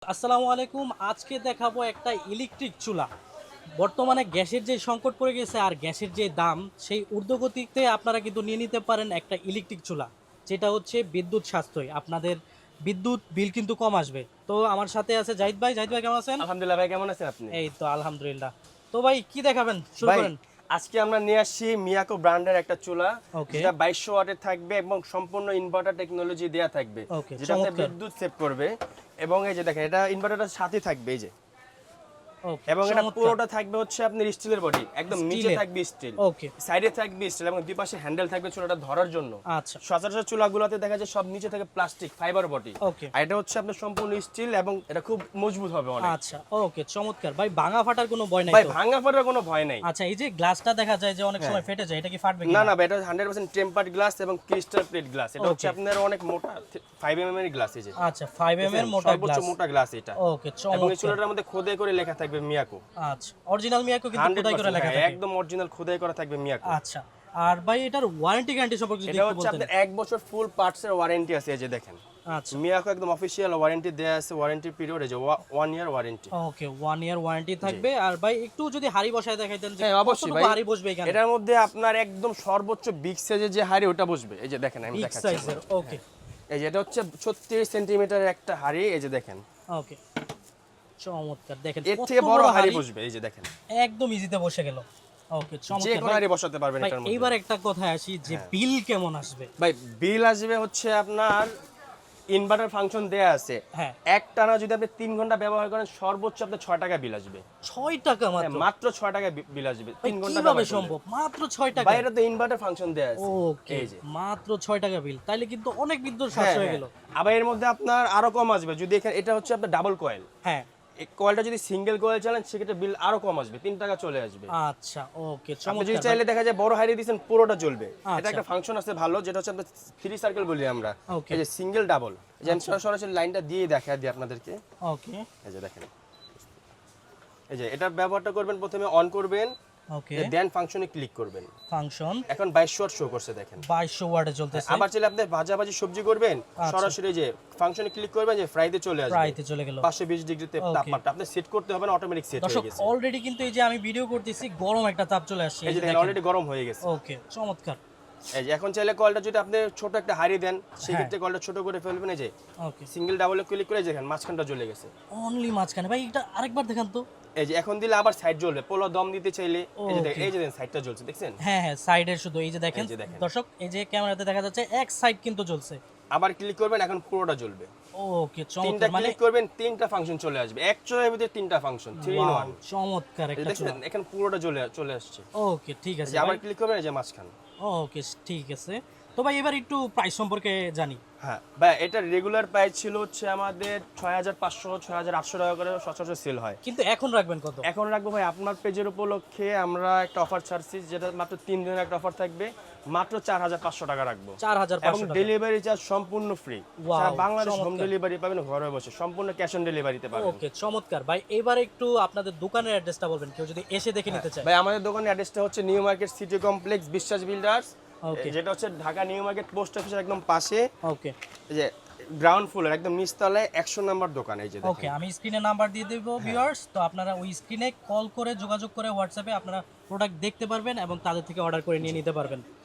আসসালামু আলাইকুম। আজকে দেখাবো একটা ইলেকট্রিক চুলা। বর্তমানে গ্যাসের যে সংকট পড়ে গেছে আর গ্যাসের যে দাম, সেই ঊর্ধ্বগতিতে আপনারা কিন্তু নিয়ে নিতে পারেন একটা ইলেকট্রিক চুলা। যেটা হচ্ছে বিদ্যুৎ সাশ্রয়ী। আপনাদের বিদ্যুৎ বিল কিন্তু কম আসবে। তো আমার সাথে আছে জাহিদ ভাই। জাহিদ ভাই কেমন আছেন? আলহামদুলিল্লাহ ভাই, কেমন আছেন আপনি? এই তো আলহামদুলিল্লাহ। তো ভাই কি দেখাবেন? শুরু ভাই করেন। আজকে আমরা নিয়ে আসছি মিয়াকো ব্র্যান্ডের একটা চুলা, ওকে। যেটা 2200 ওয়াটের থাকবে এবং সম্পূর্ণ ইনভার্টার টেকনোলজি দেয়া থাকবে, ওকে, যেটা আপনার চমৎকার। বিদ্যুৎ সেভ করবে। এবং এই যে দেখেন, এটা ইনভার্টারটার সাথে থাকবে এই যে। ওকে, এবং এটা চমৎকার। পুরোটা থাকবে হচ্ছে আপনার স্টিলের বডি, একদম নিচে স্টিলের। থাকবে স্টিল, ওকে। সাইডে থাকবে স্টিল এবং দুই পাশে হ্যান্ডেল থাকবে চুলাটা ধরার জন্য। আচ্ছা। সচরাচর চুলাগুলোতে দেখা যায় সব নিচে থেকে প্লাস্টিক ফাইবার বডি, ওকে। আর এটা হচ্ছে আপনার সম্পূর্ণ স্টিল এবং এটা খুব মজবুত হবে অনেক। আচ্ছা, ওকে, চমৎকার। ভাই ভাঙা ফাটার কোনো ভয় নাই ভাই তো? ভাঙা ফাটার কোনো ভয় নাই। আচ্ছা, এই যে গ্লাসটা দেখা যায় যে অনেক সময় হ্যাঁ। ফেটে যায়, এটা কি ফাটবে না কিনা? না ভাই, এটা 100% টেম্পারড গ্লাস এবং ক্রিস্টাল প্লেট গ্লাস। এটা হচ্ছে Okay. আপনার অনেক মোটা 5 mm এর গ্লাস এই যে। আচ্ছা, 5 mm এর মোটা সর্বোচ্চ গ্লাস। মোটা গ্লাস এটা। ওকে, এবং এই চমৎকার। চুলাটার মধ্যে খোদাই করে লেখা থাকবে মিয়াকো। আচ্ছা, অরিজিনাল মিয়াকো কিন্তু খোদাই করে 100% লেখা হ্যাঁ, থাকে। একদম অরিজিনাল খোদাই করা থাকবে মিয়াকো। আচ্ছা, আর ভাই এটার ওয়ারেন্টি গ্যারান্টি সম্পর্কে যদি এটা একটু হচ্ছে বলতেন। আপনার 1 বছর ফুল পার্টস এর ওয়ারেন্টি আছে এই যে দেখেন। আচ্ছা, মিয়াকো একদম অফিশিয়াল ওয়ারেন্টি দেয়া আছে, ওয়ারেন্টি পিরিয়ড এই যে 1 ইয়ার ওয়ারেন্টি। ওকে, 1 ইয়ার ওয়ারেন্টি থাকবে। আর ভাই একটু যদি হাড়ি বসায় দেখাইতেন যে হ্যাঁ অবশ্যই কতটুকু ভাই, হাড়ি বসবে এখানে? এটার মধ্যে আপনার একদম সর্বোচ্চ বিগ সাইজের যে হাড়ি ওটা বসবে এই যে দেখেন, আমি বিগ দেখাচ্ছি। সাইজের। ওকে, এই যে এটা হচ্ছে 36 সেন্টিমিটারের একটা হাড়ি এই যে দেখেন। ওকে, চমৎকার। দেখেন এর কত থেকে বড় হাড়ি হাঁড়ি, বসবে এই যে দেখেন। একদম ইজিতে বসে গেল। ওকে, যে চমৎকার। কোনো ভাই হাড়ি বসাতে পারবেন ভাই, এটার মধ্যে। এইবার একটা কথায় আসি যে বিল কেমন আসবে? ভাই বিল আসবে হচ্ছে আপনার ইনভার্টার ফাংশন দেয়া আছে। হ্যাঁ। একটানা যদি আপনি 3 ঘন্টা ব্যবহার করেন সর্বোচ্চ আপনার 6 টাকা বিল আসবে। 6 টাকা হ্যাঁ, মাত্র? মাত্র 6 টাকা বিল আসবে ভাই 3 ঘন্টা কিভাবে ব্যবহার করলে। সম্ভব? মাত্র 6 টাকা? ভাই এটা তো ইনভার্টার ফাংশন দেয়া আছে। ওকে, এই যে। মাত্র 6 টাকা বিল, তাইলে কিন্তু অনেক বিদ্যুৎ হ্যাঁ, সাশ্রয় হয়ে হ্যাঁ। গেল। আবার এর মধ্যে আপনার আরো কম আসবে যদি এখানে, এটা হচ্ছে আপনার ডাবল কয়েল। হ্যাঁ। এই কয়েলটা যদি সিঙ্গেল কয়েল চালান সেক্ষেত্রে বিল আরো কম আসবে, 3 টাকা চলে আসবে। আচ্ছা, ওকে, আপনি যদি চমৎকার। চাইলে দেখা যায় বড় হাড়ি দিয়েছেন পুরোটা জ্বলবে। আচ্ছা। এটা একটা ফাংশন আছে ভালো, যেটা হচ্ছে আপনার 3 সার্কেল বলি আমরা। Okay. এই যে সিঙ্গেল ডাবল, এই যে আমি সরাসরি লাইনটা দিয়ে দেখা দিই আপনাদেরকে। ওকে, এই যে দেখেন, এই যে এটা ব্যবহারটা করবেন, প্রথমে অন করবেন, ওকে, দেন ফাংশনে ক্লিক করবেন। ফাংশন এখন 2200 ওয়াট শো করছে দেখেন। 2200 ওয়াটে চলতেছে। আবার চাইলে আপনি ভাজাভাজি সবজি করবেন, আচ্ছা। সরাসরি এই যে ফাংশনে ক্লিক করবেন, যে ফ্রাইতে চলে আসবে। প্রাইতে চলে গেল। 520 ডিগ্রিতে Okay. তাপমাত্রা আপনি সেট করতে হবে না, অটোমেটিক সেট হয়ে দর্শক, গেছে। অলরেডি কিন্তু এই যে আমি ভিডিও করতেছি, গরম একটা তাপ চলে আসছে। এই যে দেখেন অলরেডি গরম হয়ে গেছে। ওকে, চমৎকার। এই যে এখন চাইলে কলটা যদি আপনি ছোট একটা হাড়ি দেন সেক্ষেত্রে কলটা ছোট করে ফেলবেন। এই যে ওকে, সিঙ্গেল ডাবলে ক্লিক করে দেখেন মাঝখানটা জ্বলে গেছে। অনলি মাঝখানে। ভাই এটা আরেকবার দেখান তো। এই যে এখন দিলে আবার সাইড জ্বলবে, পোলো দম দিতে চাইলে এই যে দেখেন, Okay. এই যে দেখেন সাইডটা জ্বলছে দেখছেন। হ্যাঁ হ্যাঁ, সাইডের শুধু এই যে দেখেন এই যে দেখেন। দর্শক, এই যে ক্যামেরাতে দেখা যাচ্ছে এক সাইড কিন্তু জ্বলছে। আবার ক্লিক করবেন, এখন পুরোটা জ্বলবে। ওকে, তিনটা চমৎকার। মানে ক্লিক করবেন, তিনটা ফাংশন চলে আসবে এক চয়ের ভিতরে, তিনটা ফাংশন 3 in 1। চমৎকার একটা দেখছেন চুলা। এখন পুরোটা চলে আসছে। ওকে, ঠিক এই আছে যে আবার ভাই। ক্লিক করবেন, এই যে মাঝখান। ওকে, ঠিক আছে। তো ভাই এবার একটু প্রাইস সম্পর্কে জানি। হ্যাঁ ভাই, এটা রেগুলার প্রাইস ছিল হচ্ছে আমাদের 6500 6800 টাকা করে সচরাচর সেল হয়। কিন্তু এখন রাখবেন কত? এখন রাখবো ভাই আপনার পেজের উপলক্ষে আমরা একটা অফার ছাড়ছি, যেটা মাত্র 3 দিনের একটা অফার থাকবে, মাত্র 4500 টাকা রাখবো। 4500 এবং টাকা। ডেলিভারি চার্জ সম্পূর্ণ ফ্রি। Wow, সারা বাংলাদেশ হোম চমৎকার। ডেলিভারি পাবেন, ঘরে বসে সম্পূর্ণ ক্যাশ অন ডেলিভারিতে পাবেন। ওকে, চমৎকার ভাই। এবার একটু আপনাদের দোকানের অ্যাড্রেসটা বলবেন, কেউ যদি এসে দেখে নিতে চায়। ভাই আমাদের দোকানের অ্যাড্রেসটা হচ্ছে নিউ মার্কেট সিটি কমপ্লেক্স বিশ্বাস বিল্ডার্স, Okay. যেটা হচ্ছে ঢাকা নিউ মার্কেট পোস্ট অফিসের একদম পাশে। ওকে, এই যে গ্রাউন্ড ফ্লোর একদম নিচতলায় 100 নাম্বার দোকান। এই যে ওকে, দেখেন। আমি স্ক্রিনে নাম্বার দিয়ে দেব ভিউয়ার্স, তো আপনারা ওই স্ক্রিনে কল করে যোগাযোগ করে হোয়াটসঅ্যাপে আপনারা প্রোডাক্ট দেখতে পারবেন এবং তাদের থেকে অর্ডার করে নিয়ে নিতে পারবেন।